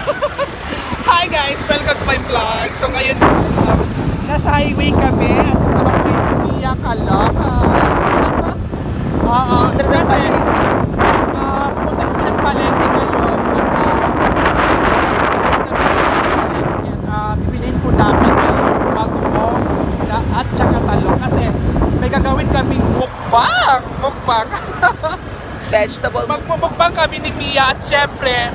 Hi guys! Welcome to my vlog! So ngayon, nasa highway kami at kasama kami si Mia Caloocan. Oo, kasi pupunta kami ng palengke ngayon. Bibiliin po namin yung bagoong at saka talong kasi may gagawin kaming mukbang! Mukbang! Vegetable. Magmumukbang kami ni Mia at syempre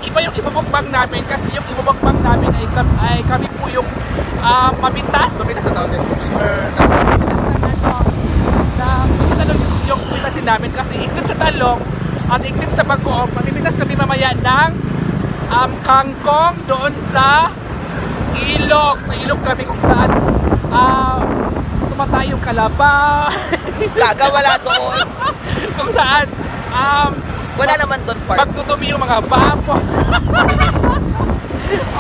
iba yung ibubukbang namin kasi yung ibubukbang namin ay kami po yung mabitas na tawag din yung pitasin namin kasi except sa talong at except sa bagoong mamipitas kami mamaya ng kangkong doon sa ilog kami kung saan tumatay yung kalabaw Wala doon. kung saan Wala naman doon part. magdudumi yung mga bapo.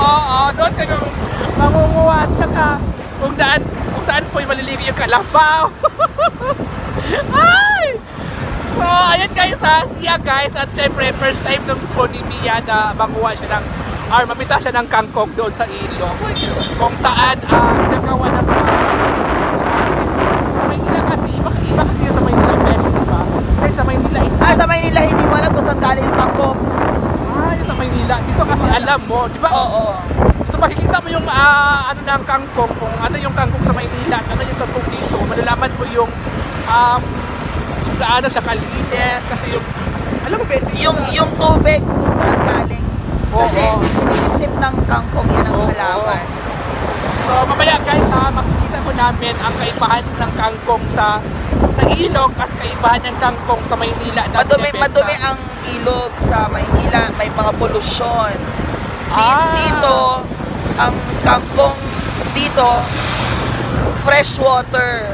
Oo, doon kayo mangunguha at saka kung saan po yung maliligo yung kalabaw. Ay! So, ayan guys siya guys at syempre first time nung po ni Mia na manguha siya ng mabita siya ng kangkong doon sa ilog kung saan nagawa ng Maynila kasi iba kasi sa Maynila besh, diba? Kasi sa Maynila Sa Maynila hindi mo alam kung saan galing yung kangkong. yung sa Maynila. Dito kasi alam mo, di ba? Oo. So makikita mo yung ano ng kangkong, kung ano yung kangkong sa Maynila, ano yung kangkong dito. Malalaman mo yung gaano siya kalinis kasi yung alam mo besh, Yung tubig kung saan galing. Kasi sinisip ng kangkong yan ang halaman. So mamaya guys makikita po namin ang kaibahan ng kangkong sa ilog at kaibahan ng kangkong sa Maynila. Madumi ang ilog sa Maynila, may mga polusyon. Dito, ang kangkong dito, fresh water.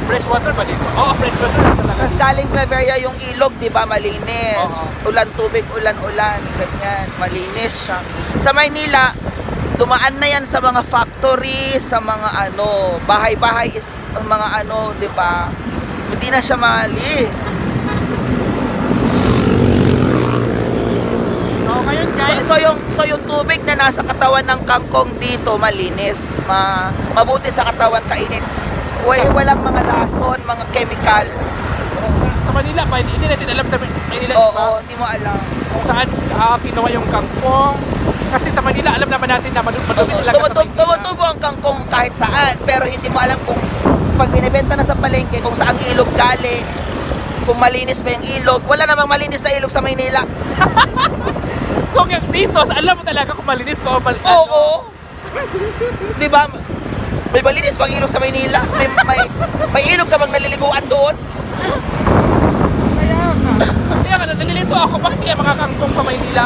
Fresh water ba dito? Oo, fresh water talaga. Kasi galing Claveria yung ilog, di ba, malinis. Ulan tubig, ulan-ulan, ganyan, malinis siya. Sa Maynila, dumaan na yan sa mga factory, sa mga bahay-bahay is mga di ba? Hindi na siya mali. So ngayon guys, so yung tubig na nasa katawan ng kangkong dito malinis, mabuti sa katawan kainin. Walang mga lason, mga chemical. sa Manila pa, hindi natin alam sa Manila, Oo, hindi mo alam. kung saan kinuha yung kangkong. Kasi sa Manila, alam naman natin na madumi talaga sa Manila. Tumutubo ang kangkong kahit saan, pero hindi mo alam kung pag binibenta na sa palengke kung saan ilog galing, kung malinis ba yung ilog. Wala namang malinis na ilog sa Maynila. So dito, alam mo talaga kung malinis to o malinis. Oo. Di ba? May malinis bang ilog sa Maynila? May ilog ka bang naliliguan doon? Kaya nga, nalilito ako, bakit kaya mga kangkong sa Maynila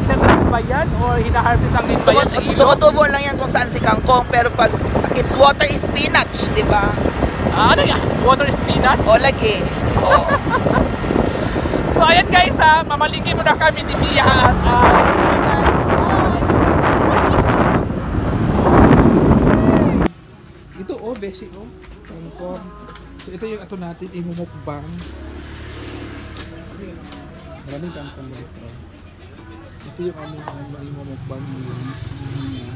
hinangalit ba yan o hinaharvest lang din ba yan sa ilog? Tumutubo lang yan kung saan si kangkong, pero pag its water is spinach, di ba? Ano yan? Water spinach? O lagi. Oo. So ayan guys mamalingki muna kami ni Mia at ito basic kangkong. So ito yung ato natin imumukbang. Maraming kangkong guys. Ito yung aming imumukbang ni Mia.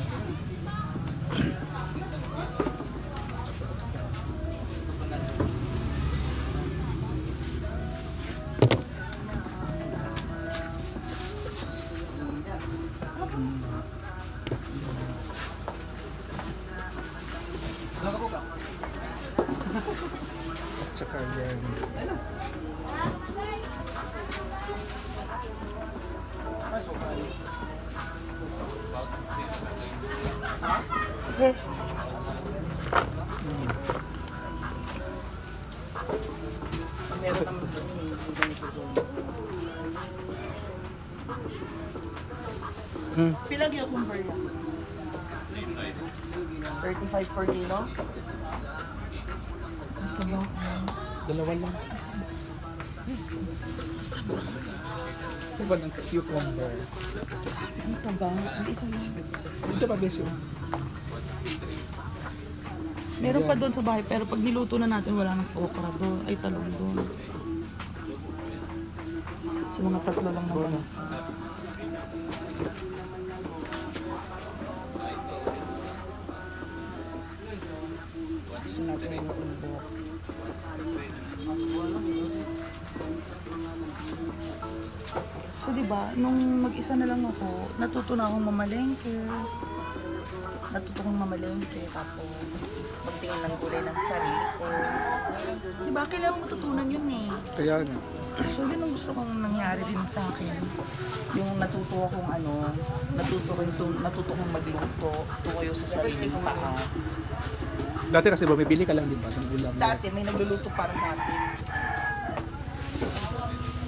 Tsaka yan. Pilang yung kumbar niya? 35 per kilo? Dalawa lang. Ito ba ng cucumber? Ito ba? Ang isa lang. Ito ba besyo? Meron pa doon sa bahay, pero pag niluto na natin, wala nang okra doon. Ay, talong doon. So, mga tatlo lang naman. So, di ba, nung mag-isa na lang ako, natuto na akong mamalengke. Tapos magtingin ng gulay ng sarili ko. Di ba, kailangan matutunan yun eh. Kaya nga. So, yun ang gusto kong nangyari din sa akin. Yung natuto kong magluto, tumayo sa sariling paa. Dati kasi bumibili ka lang, di ba? Ng ulam. Dati, may nagluluto para sa atin.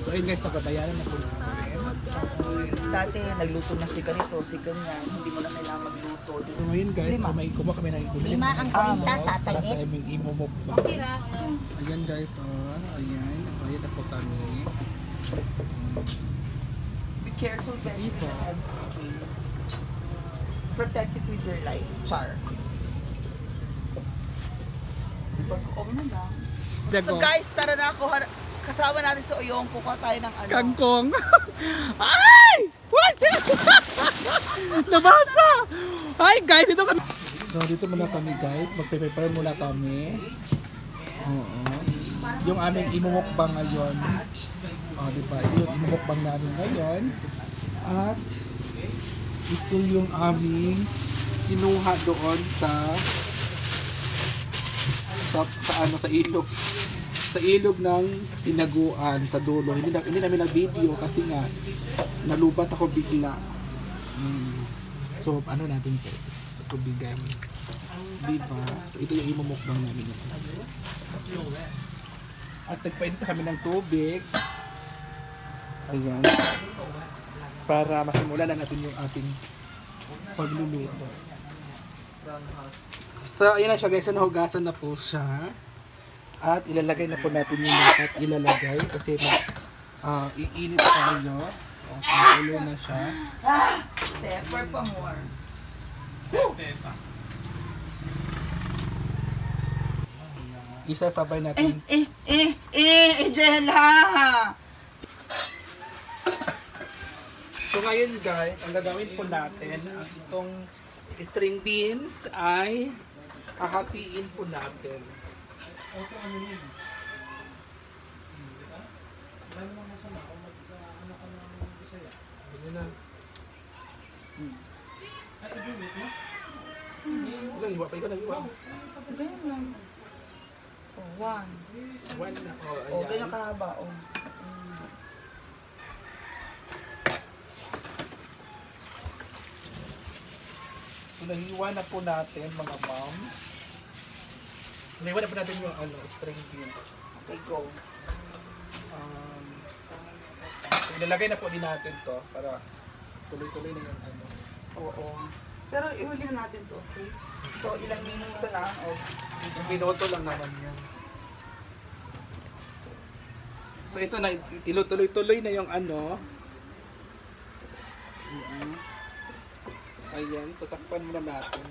So, ayun guys, napabayaran na po namin. Dati, nagluto na si ganito, si ganyan. Hindi mo na kailangan magluto. So, ngayon guys, kumuha kami ng bumili. 5 ang 40 sa Para sa tagit. aming imumukbang. Ayan guys, ayan. Ayan na po kami. Be careful, guys, with the sunscreen. Protect it with your life. Char. Pag-oong na lang. So guys, tara na ako. Kasama natin sa Oyong. Kukuha tayo ng ano. Kangkong. Ay! What? Nabasa! Hi guys, ito kami. So dito muna kami guys. Magpe-prepare muna kami. Oo. Yung aming imumukbang ngayon. Diba? Yung imumukbang namin ngayon. At ito yung aming kinuha doon sa ilog. Sa ilog ng Tinaguan sa dulo. Hindi namin na-video kasi nga nalubat ako bigla. So ano natin po? Tubigan. Diba? So ito yung imumukbang namin. At nagpainit kami ng tubig. Ayan. Para masimulan na natin yung ating pagluluto. So ayan na siya guys. Nahugasan na po siya. At ilalagay na po natin yung lahat ilalagay kasi iinit tayo. Ulo na siya. Pepper pa more. Isasabay natin. Jella! So ngayon guys, ang gagawin po natin, itong string beans ay hahatiin po natin. Ilang iwa pa ikaw nag-iwa? Ganyan lang. One. One na. Ganyan kahaba. So nahiwa na po natin mga moms. Nahiwa na po natin yung string beans. Okay, go. Ilalagay na po din natin to para tuloy-tuloy na yung Oo. Pero ihuli na natin to, okay? So, ilang minuto lang. Yung minuto lang naman yan. So ito na, tinutuloy-tuloy na yung Ayan, so takpan muna natin.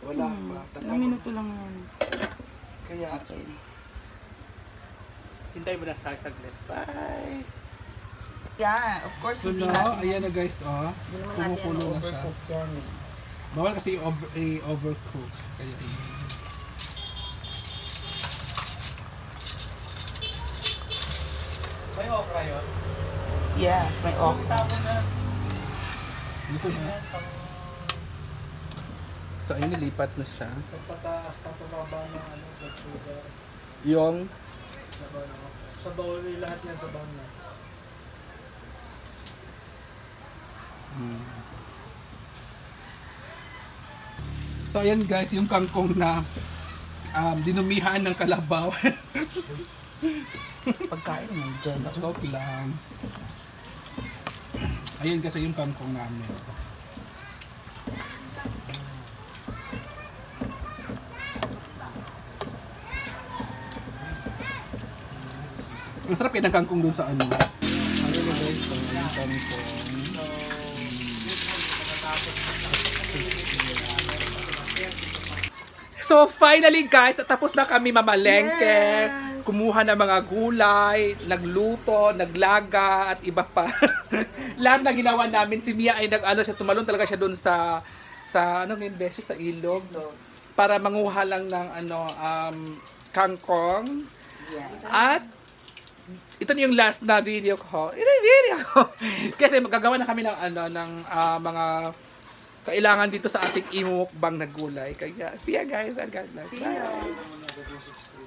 Wala pa. Ilang minuto lang yan. Kaya, okay. Hintay mo na sa saglit. Bye! Yeah, of course, So hindi now, natin. ayan na guys, Hindi naman natin kumukulo na siya. overcook yan. Bawal kasi i-overcook. Kaya may okra yun? Yes, may okra. Dito na. So ayun, nilipat na siya. Papababa ng Yung sa bowl, lahat yan sa bowl na. So ayan guys, yung kangkong na dinumihan ng kalabaw. Pagkain ng jello. Joke lang. Ayan kasi yung kangkong namin. Ang sarap yan ang kangkong dun sa ano. Ano na guys, yung kangkong. So finally guys, tapos na kami mamalengke, kumuha ng mga gulay, nagluto, naglaga at iba pa. Lahat na ginawa namin. Si Mia ay tumalon talaga siya doon sa sa ilog para manguha lang ng kangkong. Yeah. At ito na yung last na video ko. Ito yung video ko. Kasi magagawa na kami ng mga kailangan dito sa ating imukbang na gulay. Kaya, see ya guys and God bless. Bye.